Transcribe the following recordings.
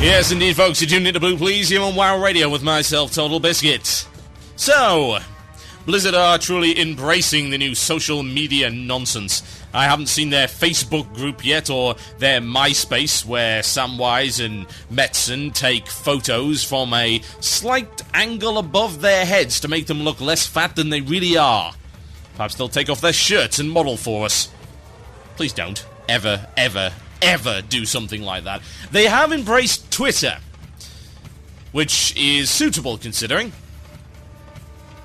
Yes, indeed, folks. You're tuned into Blue Please here on WoW Radio with myself, Total Biscuit. So, Blizzard are truly embracing the new social media nonsense. I haven't seen their Facebook group yet, or their MySpace, where Samwise and Metzen take photos from a slight angle above their heads to make them look less fat than they really are. Perhaps they'll take off their shirts and model for us. Please don't. Ever, ever, ever do something like that. They have embraced Twitter, which is suitable considering.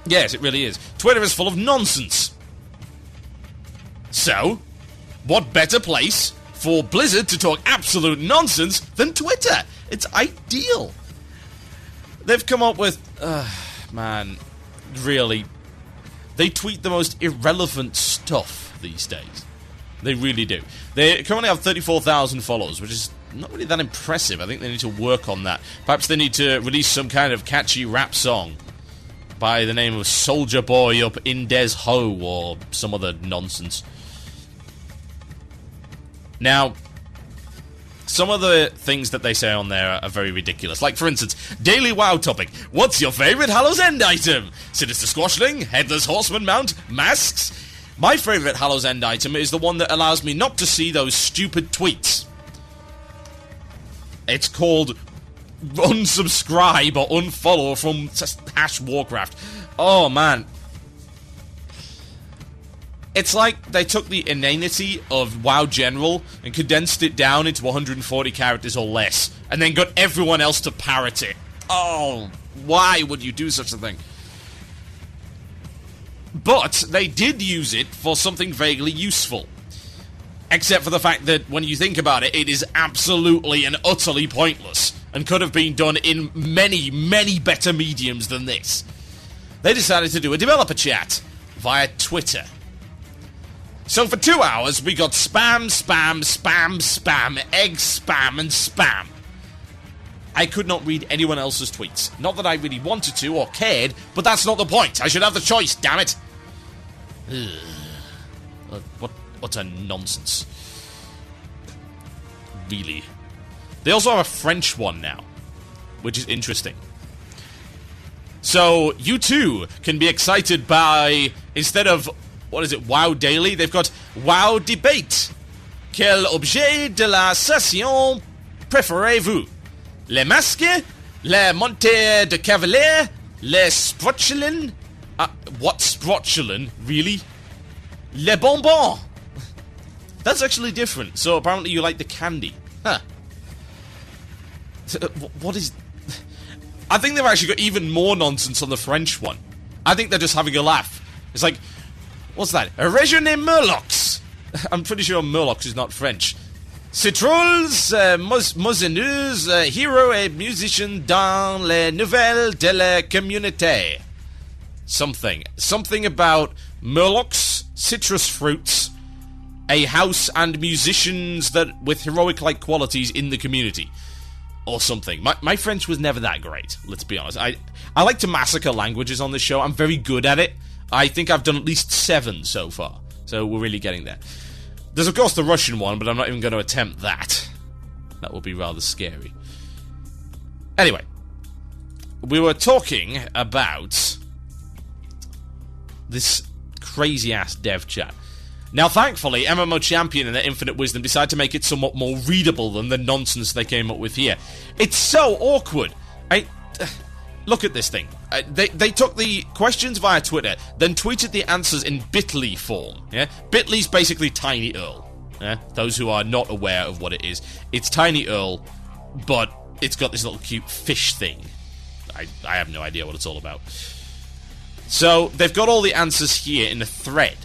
Yes, it really is. Twitter is full of nonsense. So, what better place for Blizzard to talk absolute nonsense than Twitter? It's ideal. They've come up with... man, really. They tweet the most irrelevant stuff these days. They really do. They currently have 34,000 followers, which is not really that impressive. I think they need to work on that. Perhaps they need to release some kind of catchy rap song by the name of Soldier Boy Up in Des Ho or some other nonsense. Now, some of the things that they say on there are very ridiculous. Like, for instance, Daily WoW topic. What's your favourite Hallow's End item? Sinister Squashling? Headless Horseman mount? Masks? My favourite Hallow's End item is the one that allows me not to see those stupid tweets. It's called unsubscribe or unfollow from #Warcraft. Oh, man. It's like they took the inanity of WoW General and condensed it down into 140 characters or less, and then got everyone else to parrot it. Oh, why would you do such a thing? But they did use it for something vaguely useful. Except for the fact that, when you think about it, it is absolutely and utterly pointless, and could have been done in many, many better mediums than this. They decided to do a developer chat via Twitter. So for 2 hours, we got spam, spam, spam, spam, egg spam, and spam. I could not read anyone else's tweets. Not that I really wanted to or cared, but that's not the point. I should have the choice, damn it. What a nonsense. Really. They also have a French one now, which is interesting. So, you too can be excited by, instead of, what is it, WoW Daily, they've got WoW Debate. Quel objet de la session préférez-vous? Les masques, les montées de cavalier, les sprotchelin. What sprotchelin? Really? Les bonbons. That's actually different. So apparently you like the candy. Huh. What is... I think they've actually got even more nonsense on the French one. I think they're just having a laugh. It's like, what's that? Région Murlocs. I'm pretty sure Murlocs is not French. Citrouilles, moisineuses, hero et musician dans les nouvelles de la communauté. Something about Murlocs, citrus fruits, a house, and musicians that with heroic-like qualities in the community. Or something. My French was never that great, let's be honest. I like to massacre languages on this show. I'm very good at it. I think I've done at least 7 so far. So we're really getting there. There's, of course, the Russian one, but I'm not even going to attempt that. That will be rather scary. Anyway, we were talking about this crazy-ass dev chat. Now, thankfully, MMO Champion and their infinite wisdom decided to make it somewhat more readable than the nonsense they came up with here. It's so awkward. Look at this thing. They took the questions via Twitter, then tweeted the answers in Bitly form. Yeah, Bitly's basically Tiny Earl. Yeah, those who are not aware of what it is, it's Tiny Earl, but it's got this little cute fish thing. I have no idea what it's all about. So they've got all the answers here in a thread.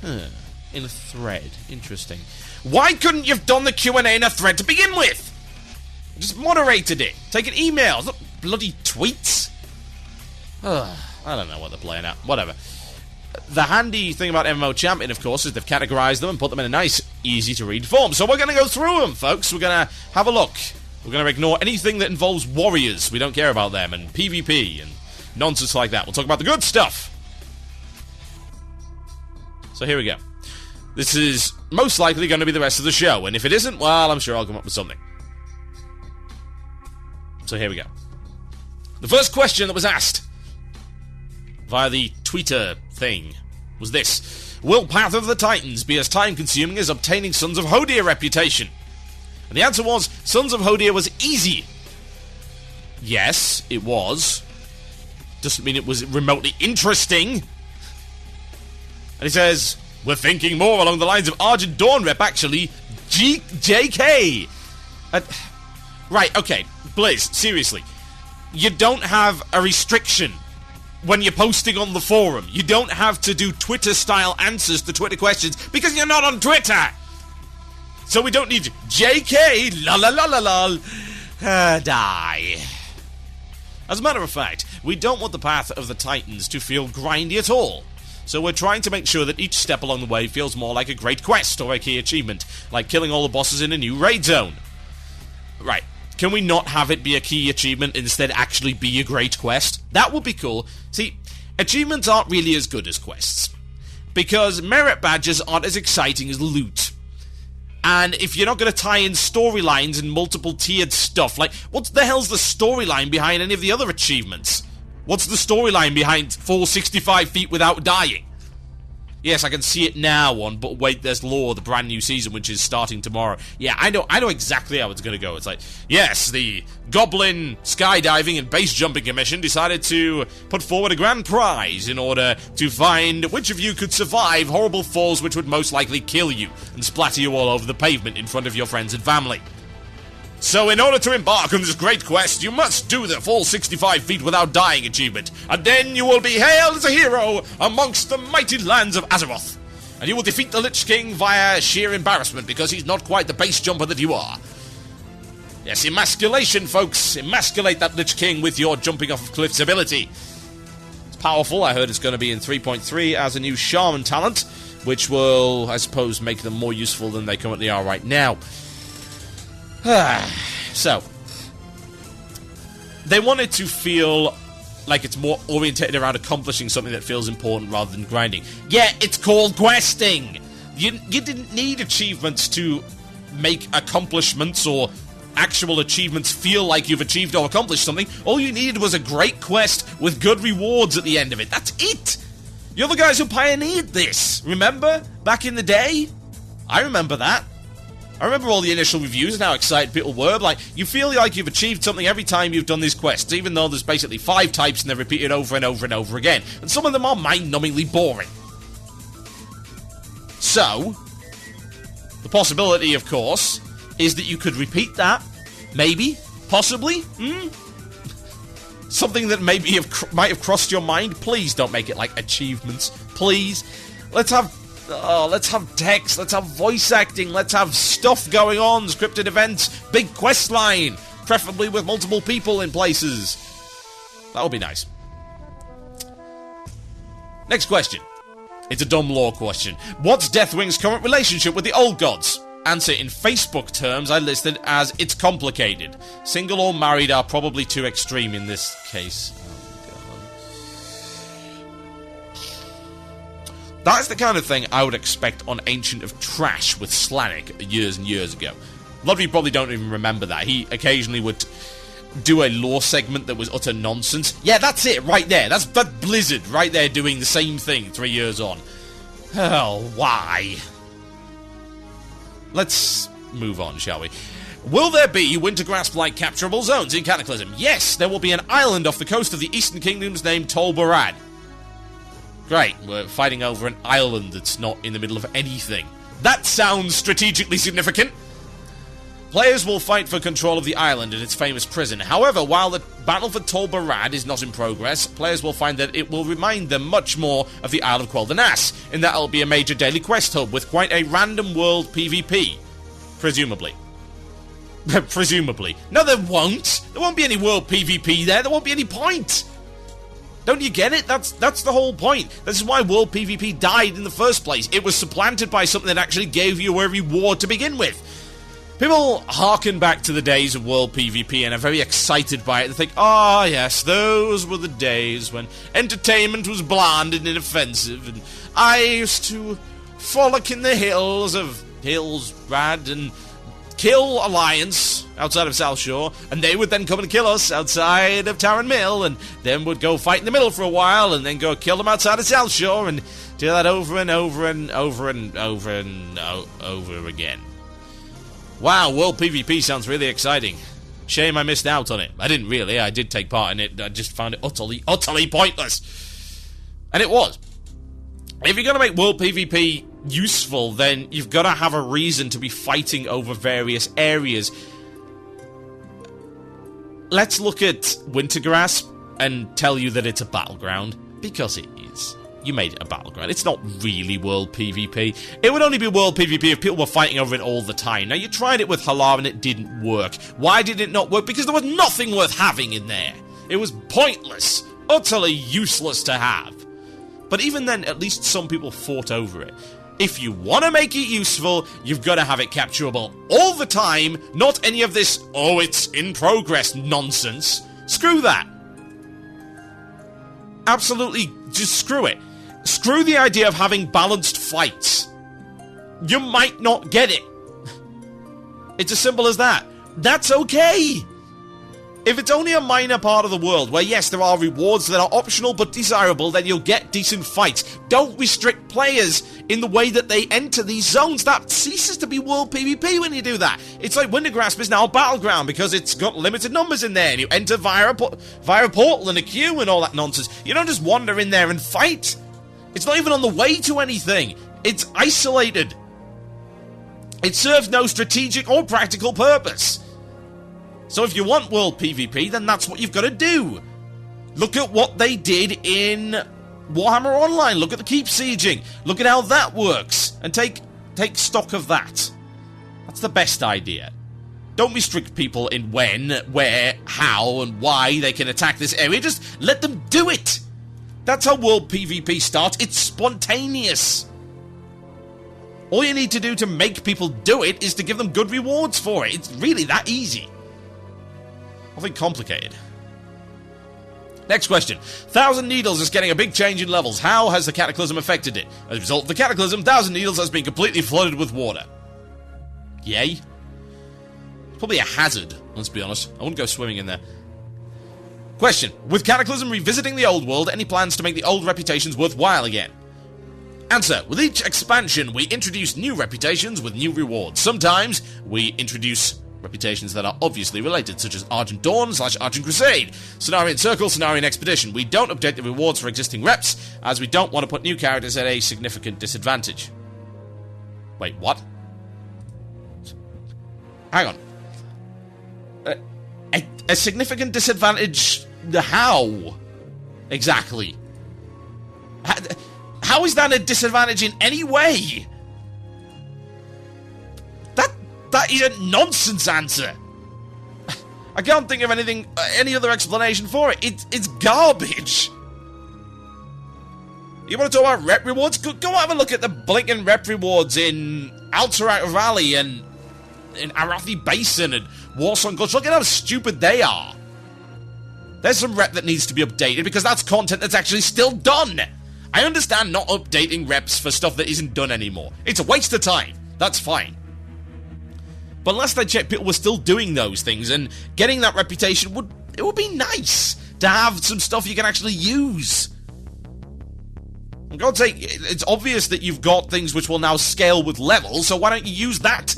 In a thread, interesting. Why couldn't you have done the Q&A in a thread to begin with? Just moderated it. Taken emails, not bloody tweets. I don't know what they're playing at. Whatever. The handy thing about MMO Champion, of course, is they've categorized them and put them in a nice, easy-to-read form. So we're going to go through them, folks. We're going to have a look. We're going to ignore anything that involves warriors. We don't care about them, and PvP, and nonsense like that. We'll talk about the good stuff. So here we go. This is most likely going to be the rest of the show, and if it isn't, well, I'm sure I'll come up with something. So here we go. The first question that was asked via the Twitter thing was this: will Path of the Titans be as time-consuming as obtaining Sons of Hodir reputation? And the answer was, Sons of Hodir was easy. Yes, it was. Doesn't mean it was remotely interesting. And he says, we're thinking more along the lines of Argent Dawn rep, actually. JK. Right, okay. Blizz, seriously. You don't have a restriction when you're posting on the forum. You don't have to do Twitter-style answers to Twitter questions because you're not on Twitter. So we don't need JK, la la la la la, die. As a matter of fact, we don't want the Path of the Titans to feel grindy at all. So we're trying to make sure that each step along the way feels more like a great quest or a key achievement, like killing all the bosses in a new raid zone. Right, can we not have it be a key achievement, instead actually be a great quest? That would be cool. See, achievements aren't really as good as quests, because merit badges aren't as exciting as loot. And if you're not going to tie in storylines and multiple tiered stuff, like, what the hell's the storyline behind any of the other achievements? What's the storyline behind fall 65 feet without dying? Yes, I can see it now on But Wait, There's Lore, the brand new season, which is starting tomorrow. Yeah, I know exactly how it's going to go. It's like, yes, the Goblin Skydiving and Base Jumping Commission decided to put forward a grand prize in order to find which of you could survive horrible falls which would most likely kill you and splatter you all over the pavement in front of your friends and family. So in order to embark on this great quest, you must do the fall 65 feet without dying achievement, and then you will be hailed as a hero amongst the mighty lands of Azeroth. And you will defeat the Lich King via sheer embarrassment, because he's not quite the base jumper that you are. Yes, emasculation, folks. Emasculate that Lich King with your jumping off of cliffs ability. It's powerful. I heard it's going to be in 3.3 as a new Shaman talent, which will, I suppose, make them more useful than they currently are right now. So, they want it to feel like it's more orientated around accomplishing something that feels important rather than grinding. Yeah, it's called questing! You didn't need achievements to make accomplishments or actual achievements feel like you've achieved or accomplished something. All you needed was a great quest with good rewards at the end of it. That's it! You're the guys who pioneered this, remember? Back in the day? I remember that. I remember all the initial reviews and how excited people were. Like, you feel like you've achieved something every time you've done these quests, even though there's basically 5 types and they're repeated over and over and over again. And some of them are mind-numbingly boring. So, the possibility, of course, is that you could repeat that. Maybe. Possibly. Something that maybe might have crossed your mind. Please don't make it like achievements. Please. Let's have text, let's have voice acting, let's have stuff going on, scripted events, big quest line, preferably with multiple people in places. That would be nice. Next question. It's a dumb lore question. What's Deathwing's current relationship with the old gods? Answer: in Facebook terms, I listed as it's complicated. Single or married are probably too extreme in this case. That's the kind of thing I would expect on Ancient of Trash with Slanik years and years ago. A lot of you probably don't even remember that. He occasionally would do a lore segment that was utter nonsense. Yeah, that's it, right there. That's Blizzard right there doing the same thing 3 years on. Oh, why? Let's move on, shall we? Will there be Wintergrasp-like capturable zones in Cataclysm? Yes, there will be an island off the coast of the Eastern Kingdoms named Tol Barad. Great, we're fighting over an island that's not in the middle of anything. That sounds strategically significant. Players will fight for control of the island and its famous prison. However, while the battle for Tol Barad is not in progress, players will find that it will remind them much more of the Isle of Quel'Thanas, in that it'll be a major daily quest hub with quite a random world PvP. Presumably. Presumably. No, there won't. There won't be any world PvP there. There won't be any point. Don't you get it? That's the whole point. This is why World PvP died in the first place. It was supplanted by something that actually gave you a reward to begin with. People harken back to the days of World PvP and are very excited by it. They think, oh yes, those were the days when entertainment was bland and inoffensive, and I used to frolic in the hills of Rad and kill Alliance outside of South Shore, and they would then come and kill us outside of Tarren Mill, and then would go fight in the middle for a while, and then go kill them outside of South Shore, and do that over and over and over and over and over again. Wow, World PvP sounds really exciting. Shame I missed out on it. I didn't really. I did take part in it. I just found it utterly pointless. And it was. If you're going to make World PvP useful, then you've got to have a reason to be fighting over various areas. Let's look at Wintergrass and tell you that it's a battleground, because it is. You made it a battleground. It's not really World PvP. It would only be World PvP if people were fighting over it all the time. Now, you tried it with Halar and it didn't work. Why did it not work? Because there was nothing worth having in there. It was pointless. Utterly useless to have. But even then, at least some people fought over it. If you want to make it useful, you've got to have it capturable all the time, not any of this, oh, it's in progress nonsense. Screw that. Absolutely, just screw it. Screw the idea of having balanced fights. You might not get it. It's as simple as that. That's okay. If it's only a minor part of the world, where yes, there are rewards that are optional but desirable, then you'll get decent fights. Don't restrict players in the way that they enter these zones. That ceases to be World PvP when you do that. It's like Wintergrasp is now a battleground because it's got limited numbers in there, and you enter via a portal and a queue and all that nonsense. You don't just wander in there and fight. It's not even on the way to anything. It's isolated. It serves no strategic or practical purpose. So if you want World PvP, then that's what you've got to do. Look at what they did in Warhammer Online. Look at the Keep Sieging. Look at how that works. And take stock of that. That's the best idea. Don't restrict people in when, where, how, and why they can attack this area. Just let them do it. That's how World PvP starts. It's spontaneous. All you need to do to make people do it is to give them good rewards for it. It's really that easy. Nothing complicated. Next question. Thousand Needles is getting a big change in levels. How has the Cataclysm affected it? As a result of the Cataclysm, Thousand Needles has been completely flooded with water. Yay. It's probably a hazard, let's be honest. I wouldn't go swimming in there. Question. With Cataclysm revisiting the old world, any plans to make the old reputations worthwhile again? Answer. With each expansion, we introduce new reputations with new rewards. Sometimes, we introduce reputations that are obviously related, such as Argent Dawn / Argent Crusade, Cenarian Circle, Cenarian Expedition. We don't update the rewards for existing reps, as we don't want to put new characters at a significant disadvantage. Wait, what? Hang on. A significant disadvantage? How? Exactly. How is that a disadvantage in any way? That is a nonsense answer. I can't think of any other explanation for it. It's garbage. You want to talk about rep rewards? Go have a look at the blinking rep rewards in Alterac Valley and in Arathi Basin and Warsong Gulch. Look at how stupid they are. There's some rep that needs to be updated because that's content that's actually still done. I understand not updating reps for stuff that isn't done anymore. It's a waste of time. That's fine. But last I checked, people were still doing those things, and getting that reputation would be nice to have some stuff you can actually use. For God's sake, it's obvious that you've got things which will now scale with levels, so why don't you use that?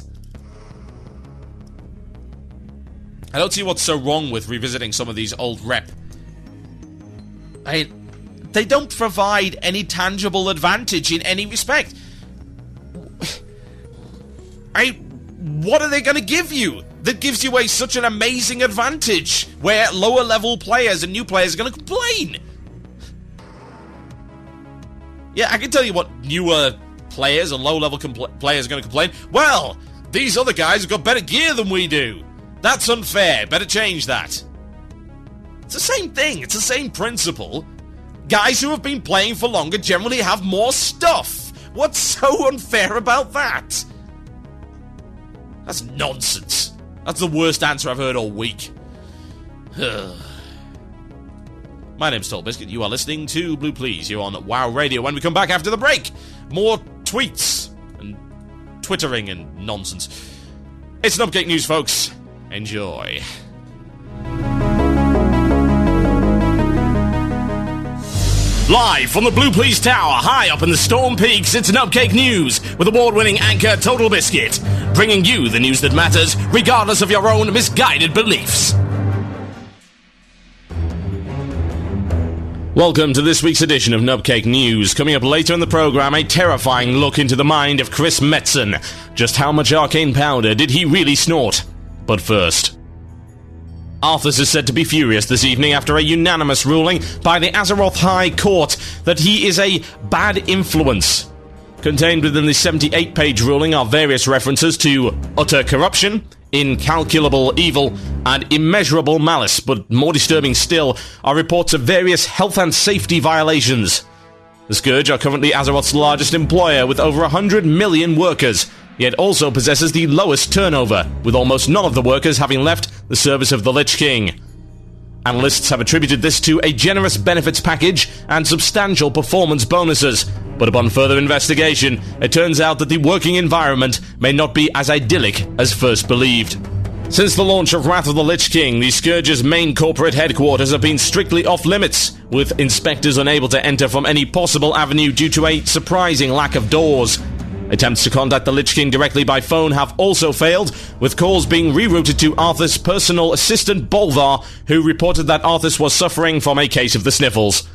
I don't see what's so wrong with revisiting some of these old rep. They don't provide any tangible advantage in any respect. What are they going to give you that gives you such an amazing advantage where lower level players and new players are going to complain? Yeah, I can tell you what newer players and low level players are going to complain. Well, these other guys have got better gear than we do. That's unfair. Better change that. It's the same thing. It's the same principle. Guys who have been playing for longer generally have more stuff. What's so unfair about that? That's nonsense. That's the worst answer I've heard all week. My name's Tall Biscuit. You are listening to Blue Please. You're on WoW Radio. When we come back after the break, more tweets and twittering and nonsense. It's an Upgate News, folks. Enjoy. Live from the Blue Police Tower, high up in the Storm Peaks, it's Nubcake News with award-winning anchor Total Biscuit, bringing you the news that matters, regardless of your own misguided beliefs. Welcome to this week's edition of Nubcake News. Coming up later in the program, a terrifying look into the mind of Chris Metzen. Just how much arcane powder did he really snort? But first, Arthas is said to be furious this evening after a unanimous ruling by the Azeroth High Court that he is a bad influence. Contained within the 78-page ruling are various references to utter corruption, incalculable evil, and immeasurable malice, but more disturbing still are reports of various health and safety violations. The Scourge are currently Azeroth's largest employer with over 100 million workers, yet also possesses the lowest turnover, with almost none of the workers having left the service of the Lich King. Analysts have attributed this to a generous benefits package and substantial performance bonuses, but upon further investigation, it turns out that the working environment may not be as idyllic as first believed. Since the launch of Wrath of the Lich King, the Scourge's main corporate headquarters have been strictly off-limits, with inspectors unable to enter from any possible avenue due to a surprising lack of doors. Attempts to contact the Lich King directly by phone have also failed, with calls being rerouted to Arthas' personal assistant Bolvar, who reported that Arthas was suffering from a case of the sniffles.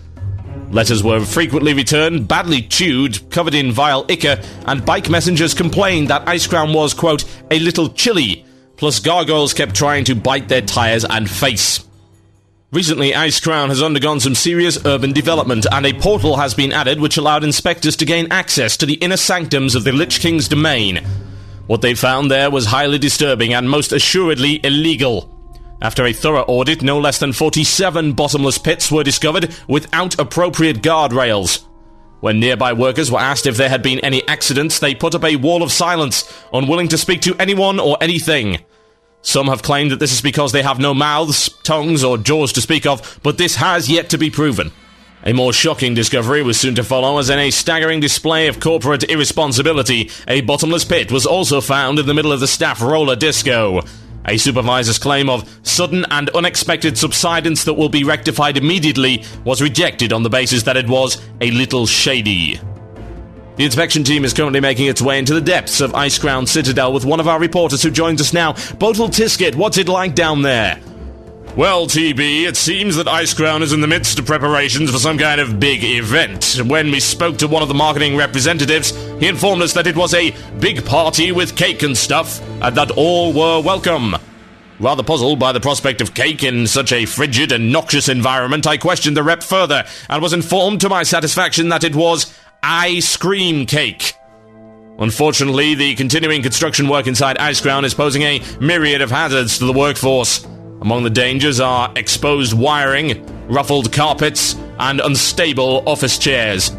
Letters were frequently returned, badly chewed, covered in vile ichor, and bike messengers complained that Icecrown was, quote, a little chilly, plus gargoyles kept trying to bite their tires and face. Recently, Icecrown has undergone some serious urban development, and a portal has been added which allowed inspectors to gain access to the inner sanctums of the Lich King's domain. What they found there was highly disturbing and most assuredly illegal. After a thorough audit, no less than 47 bottomless pits were discovered without appropriate guardrails. When nearby workers were asked if there had been any accidents, they put up a wall of silence, unwilling to speak to anyone or anything. Some have claimed that this is because they have no mouths, tongues, or jaws to speak of, but this has yet to be proven. A more shocking discovery was soon to follow, as in a staggering display of corporate irresponsibility, a bottomless pit was also found in the middle of the staff roller disco. A supervisor's claim of sudden and unexpected subsidence that will be rectified immediately was rejected on the basis that it was a little shady. The inspection team is currently making its way into the depths of Icecrown Citadel with one of our reporters who joins us now. Botal Tisket, what's it like down there? Well, TB, it seems that Icecrown is in the midst of preparations for some kind of big event. When we spoke to one of the marketing representatives, he informed us that it was a big party with cake and stuff, and that all were welcome. Rather puzzled by the prospect of cake in such a frigid and noxious environment, I questioned the rep further, and was informed to my satisfaction that it was ice cream cake. Unfortunately, the continuing construction work inside Icecrown is posing a myriad of hazards to the workforce. Among the dangers are exposed wiring, ruffled carpets, and unstable office chairs.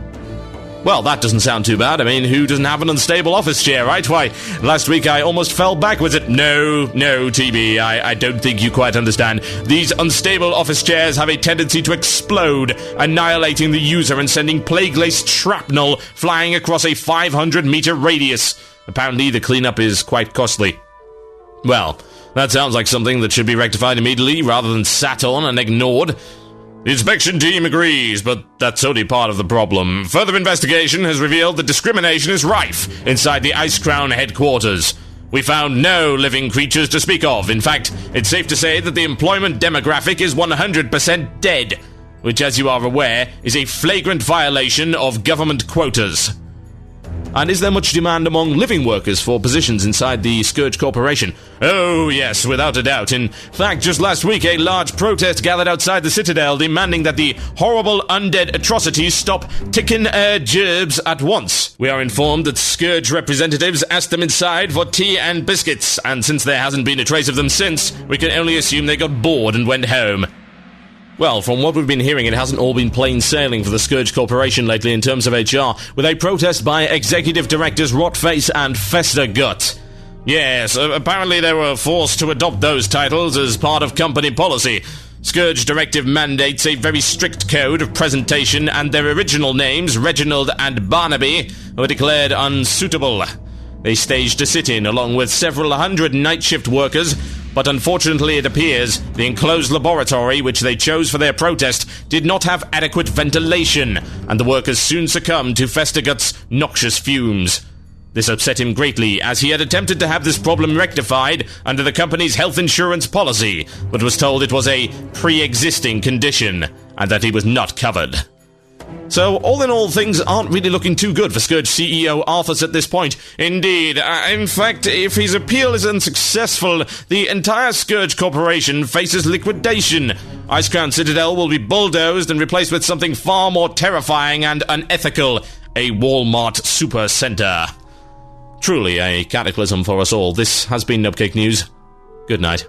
Well, that doesn't sound too bad. I mean, who doesn't have an unstable office chair, right? Why, last week I almost fell backwards at... No, TB, I don't think you quite understand. These unstable office chairs have a tendency to explode, annihilating the user and sending plague-laced shrapnel flying across a 500-meter radius. Apparently, the cleanup is quite costly. Well, that sounds like something that should be rectified immediately rather than sat on and ignored. The inspection team agrees, but that's only part of the problem. Further investigation has revealed that discrimination is rife inside the Icecrown headquarters. We found no living creatures to speak of. In fact, it's safe to say that the employment demographic is 100% dead, which, as you are aware, is a flagrant violation of government quotas. And is there much demand among living workers for positions inside the Scourge Corporation? Oh, yes, without a doubt. In fact, just last week, a large protest gathered outside the Citadel demanding that the horrible undead atrocities stop ticking gerbs at once. We are informed that Scourge representatives asked them inside for tea and biscuits, and since there hasn't been a trace of them since, we can only assume they got bored and went home. Well, from what we've been hearing, it hasn't all been plain sailing for the Scourge Corporation lately in terms of HR, with a protest by executive directors Rotface and Festergut. Yes, apparently they were forced to adopt those titles as part of company policy. Scourge Directive mandates a very strict code of presentation, and their original names, Reginald and Barnaby, were declared unsuitable. They staged a sit-in along with several hundred night shift workers, but unfortunately it appears the enclosed laboratory which they chose for their protest did not have adequate ventilation, and the workers soon succumbed to Festigut's noxious fumes. This upset him greatly, as he had attempted to have this problem rectified under the company's health insurance policy, but was told it was a pre-existing condition, and that he was not covered. So, all in all, things aren't really looking too good for Scourge CEO Arthas at this point. Indeed. In fact, if his appeal is unsuccessful, the entire Scourge Corporation faces liquidation. Icecrown Citadel will be bulldozed and replaced with something far more terrifying and unethical, a Walmart super center. Truly a cataclysm for us all. This has been Nubcake News. Good night.